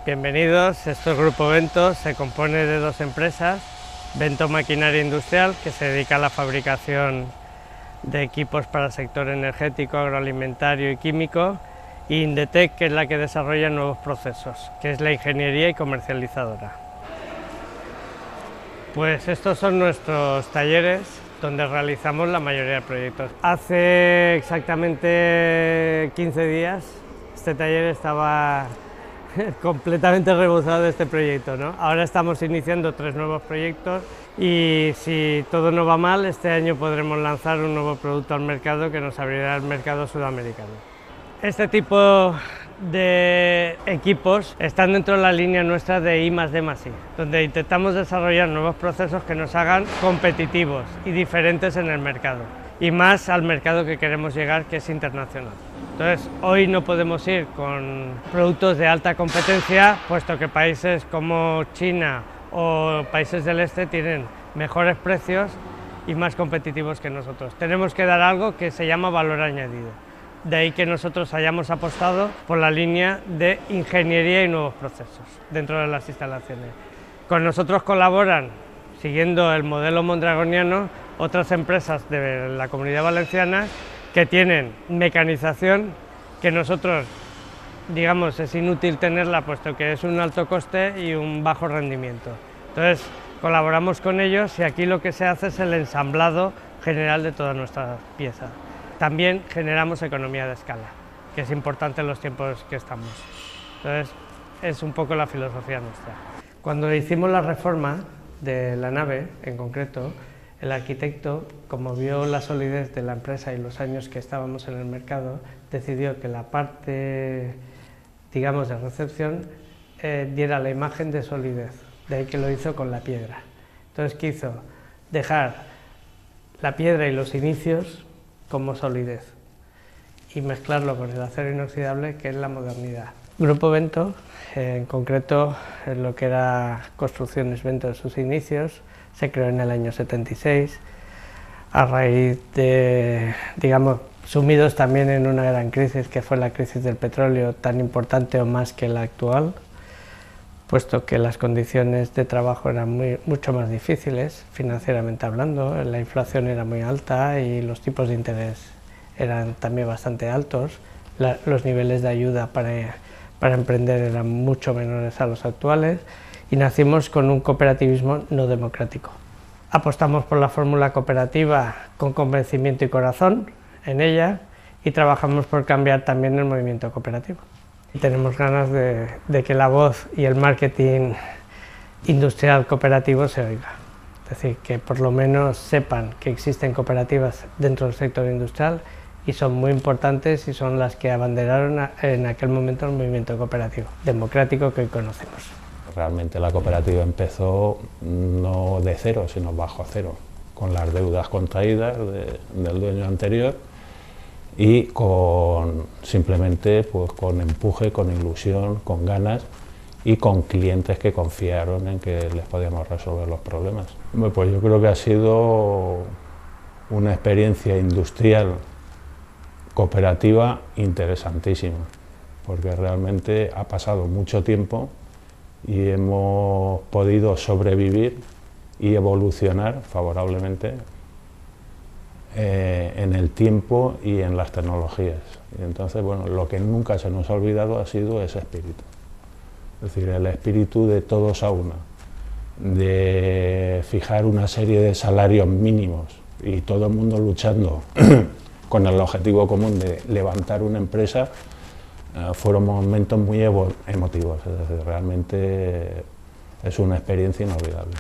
Bienvenidos, esto es Grupo Vento, se compone de dos empresas, Vento Maquinaria Industrial, que se dedica a la fabricación de equipos para el sector energético, agroalimentario y químico, y Indetec, que es la que desarrolla nuevos procesos, que es la ingeniería y comercializadora. Pues estos son nuestros talleres donde realizamos la mayoría de proyectos. Hace exactamente 15 días este taller estaba completamente rebosado de este proyecto, ¿no? Ahora estamos iniciando 3 nuevos proyectos y si todo no va mal, este año podremos lanzar un nuevo producto al mercado que nos abrirá el mercado sudamericano. Este tipo de equipos están dentro de la línea nuestra de I+D+I, donde intentamos desarrollar nuevos procesos que nos hagan competitivos y diferentes en el mercado, y más al mercado que queremos llegar, que es internacional. Entonces, hoy no podemos ir con productos de alta competencia, puesto que países como China o países del este tienen mejores precios y más competitivos que nosotros. Tenemos que dar algo que se llama valor añadido. De ahí que nosotros hayamos apostado por la línea de ingeniería y nuevos procesos dentro de las instalaciones. Con nosotros colaboran, siguiendo el modelo mondragoniano, otras empresas de la Comunidad Valenciana que tienen mecanización que nosotros, digamos, es inútil tenerla puesto que es un alto coste y un bajo rendimiento. Entonces, colaboramos con ellos y aquí lo que se hace es el ensamblado general de todas nuestras piezas. También generamos economía de escala, que es importante en los tiempos que estamos. Entonces, es un poco la filosofía nuestra. Cuando hicimos la reforma de la nave, en concreto, el arquitecto, como vio la solidez de la empresa y los años que estábamos en el mercado, decidió que la parte, digamos, de recepción diera la imagen de solidez. De ahí que lo hizo con la piedra. Entonces quiso dejar la piedra y los inicios como solidez y mezclarlo con el acero inoxidable, que es la modernidad. Grupo Vento, en concreto en lo que era Construcciones Vento de sus inicios, se creó en el año 76, a raíz de, digamos, sumidos también en una gran crisis, que fue la crisis del petróleo, tan importante o más que la actual, puesto que las condiciones de trabajo eran mucho más difíciles, financieramente hablando, la inflación era muy alta y los tipos de interés eran también bastante altos, los niveles de ayuda para emprender eran mucho menores a los actuales, y nacimos con un cooperativismo no democrático. Apostamos por la fórmula cooperativa con convencimiento y corazón en ella y trabajamos por cambiar también el movimiento cooperativo. Tenemos ganas de que la voz y el marketing industrial cooperativo se oiga. Es decir, que por lo menos sepan que existen cooperativas dentro del sector industrial y son muy importantes y son las que abanderaron en aquel momento el movimiento cooperativo democrático que hoy conocemos. Realmente la cooperativa empezó no de cero, sino bajo cero, con las deudas contraídas del dueño anterior y simplemente pues, con empuje, con ilusión, con ganas y con clientes que confiaron en que les podíamos resolver los problemas. Pues yo creo que ha sido una experiencia industrial cooperativa interesantísima, porque realmente ha pasado mucho tiempo y hemos podido sobrevivir y evolucionar favorablemente en el tiempo y en las tecnologías. Y entonces, bueno, lo que nunca se nos ha olvidado ha sido ese espíritu. Es decir, el espíritu de todos a una, de fijar una serie de salarios mínimos y todo el mundo luchando con el objetivo común de levantar una empresa. Fueron momentos muy emotivos, es decir, realmente es una experiencia inolvidable.